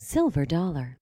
Silver dollar.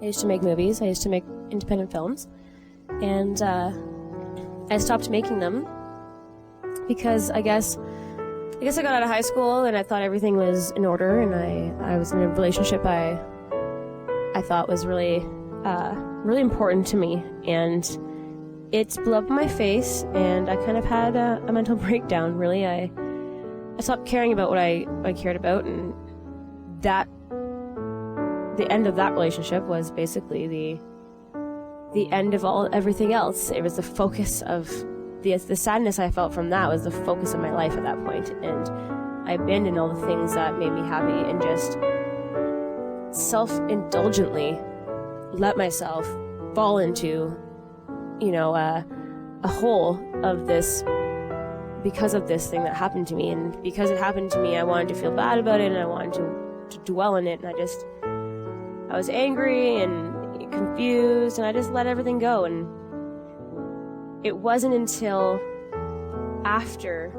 I used to make movies. I used to make independent films. And I stopped making them because I guess I got out of high school and I thought everything was in order, and I was in a relationship I thought was really really important to me, and it blew up in my face, and I kind of had a mental breakdown. Really, I stopped caring about what I cared about, and that the end of that relationship was basically the end of everything else. It was the focus of the sadness I felt from that was the focus of my life at that point, and I abandoned all the things that made me happy and just self-indulgently let myself fall into, a hole of this because of this thing that happened to me. And because it happened to me, I wanted to feel bad about it, and I wanted to dwell in it, and I was angry and confused, and I just let everything go. And it wasn't until after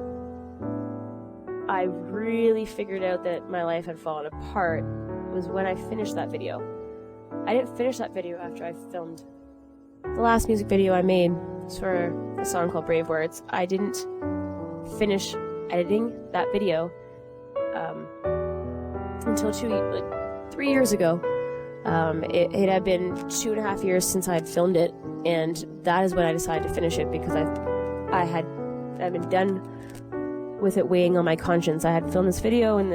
I really figured out that my life had fallen apart was when I finished that video. I didn't finish that video after I filmed. The last music video I made was for a song called Brave Words. I didn't finish editing that video until 3 years ago. It had been 2.5 years since I had filmed it, and that is when I decided to finish it because I've been done with it weighing on my conscience. I had filmed this video and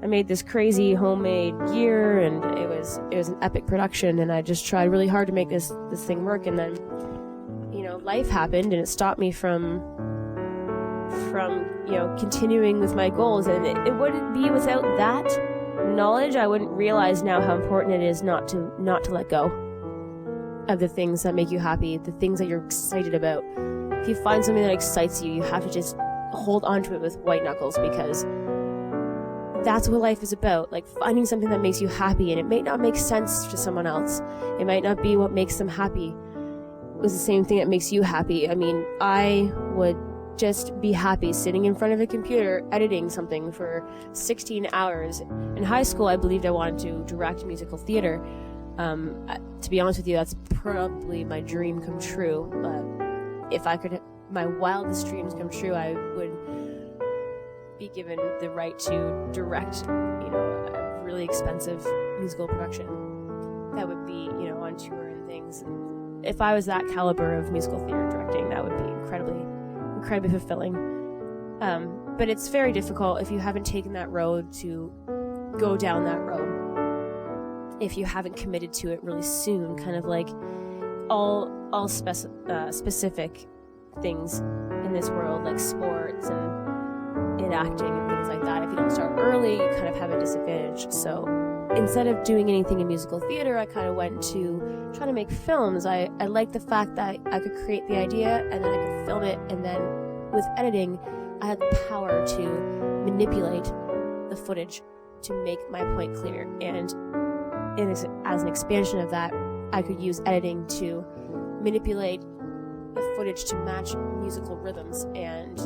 I made this crazy homemade gear, and it was an epic production, and I just tried really hard to make this thing work, and then life happened and it stopped me from continuing with my goals, and it wouldn't be without that knowledge I wouldn't realize now how important it is not to let go of the things that make you happy, the things that you're excited about. If you find something that excites you, you have to just hold on to it with white knuckles, because that's what life is about. Like, finding something that makes you happy, and it may not make sense to someone else. It might not be what makes them happy. It was the same thing that makes you happy. I mean, I would just be happy sitting in front of a computer editing something for 16 hours. In high school, I believed I wanted to direct musical theater. To be honest with you, that's probably my dream come true. If I could, my wildest dreams come true, I would be given the right to direct, a really expensive musical production that would be, on tour and things. If I was that caliber of musical theater directing, that would be incredibly fulfilling. But it's very difficult if you haven't taken that road to go down that road. If you haven't committed to it really soon, kind of like all specific things in this world, like sports and acting and things like that. If you don't start early, you kind of have a disadvantage. So instead of doing anything in musical theater, I kind of went to trying to make films. I liked the fact that I could create the idea and then I could film it, and then with editing, I had the power to manipulate the footage to make my point clear. And as an expansion of that, I could use editing to manipulate the footage to match musical rhythms and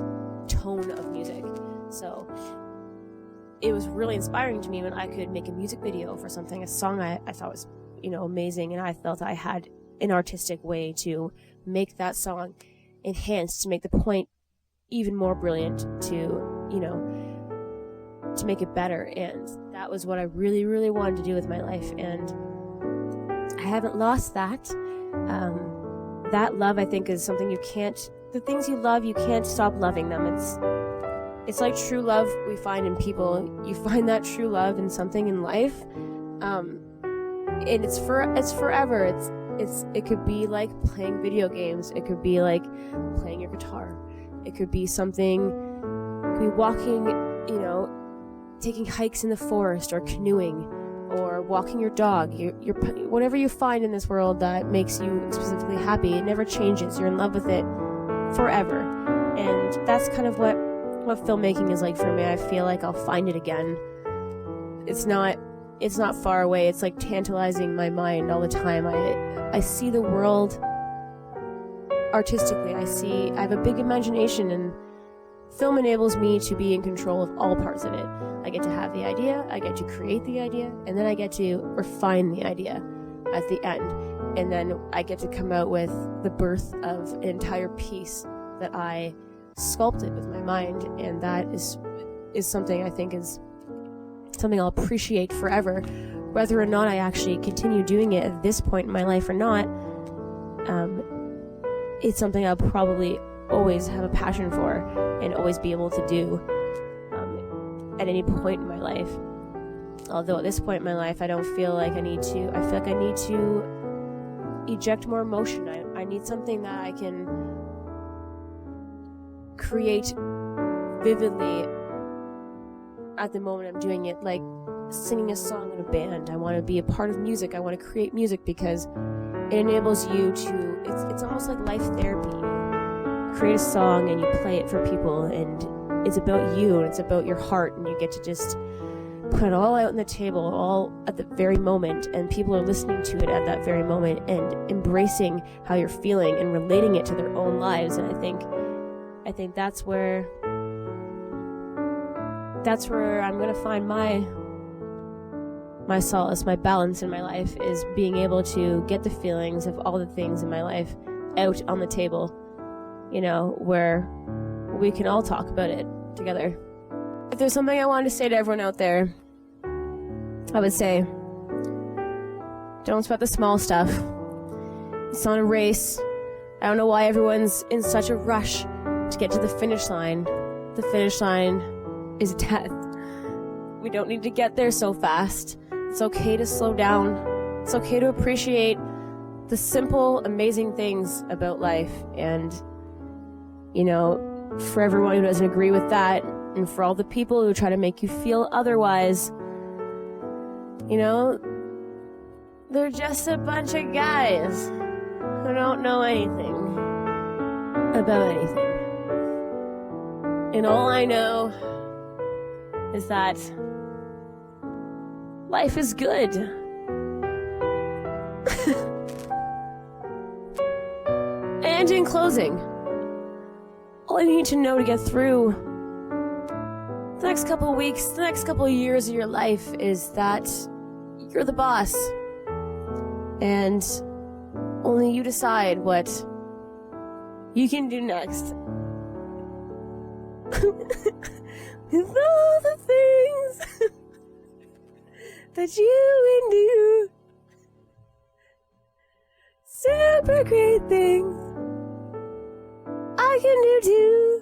tone of music. So it was really inspiring to me when I could make a music video for something, a song I thought was, amazing, and I felt I had an artistic way to make that song enhanced, to make the point even more brilliant, to make it better. And that was what I really, really wanted to do with my life, and I haven't lost that. That love, I think, is something the things you love, you can't stop loving them. It's like true love we find in people. You find that true love in something in life, and it's forever. It could be like playing video games. It could be like playing your guitar. It could be walking, taking hikes in the forest, or canoeing, or walking your dog. Whatever you find in this world that makes you specifically happy, it never changes. You're in love with it forever, and that's kind of what filmmaking is like for me. I feel like I'll find it again. It's not far away. It's like tantalizing my mind all the time. I see the world artistically. I have a big imagination, and film enables me to be in control of all parts of it. I get to have the idea, I get to create the idea, and then I get to refine the idea at the end. And then I get to come out with the birth of an entire piece that I sculpted with my mind, and that is something I think is something I'll appreciate forever, whether or not I actually continue doing it at this point in my life or not. It's something I'll probably always have a passion for and always be able to do at any point in my life. Although at this point in my life, I don't feel like I feel like I need to eject more emotion. I need something that I can create vividly at the moment I'm doing it, like singing a song in a band. I want to be a part of music. I want to create music because it enables you to, it's almost like life therapy. You create a song and you play it for people, and it's about you and it's about your heart, and you get to just put it all out on the table, all at the very moment, and people are listening to it at that very moment and embracing how you're feeling and relating it to their own lives. And I think that's where that's where I'm going to find my solace, my balance in my life, is being able to get the feelings of all the things in my life out on the table, where we can all talk about it together. If there's something I wanted to say to everyone out there, I would say, don't sweat the small stuff. It's not a race. I don't know why everyone's in such a rush to get to the finish line. The finish line is death. We don't need to get there so fast. It's okay to slow down. It's okay to appreciate the simple, amazing things about life. And, for everyone who doesn't agree with that, and for all the people who try to make you feel otherwise, they're just a bunch of guys who don't know anything about anything. And all I know is that life is good. And in closing, all you need to know to get through the next couple of weeks, the next couple of years of your life, is that you're the boss. And only you decide what you can do next. With all the things that you can do. Super great things I can do too.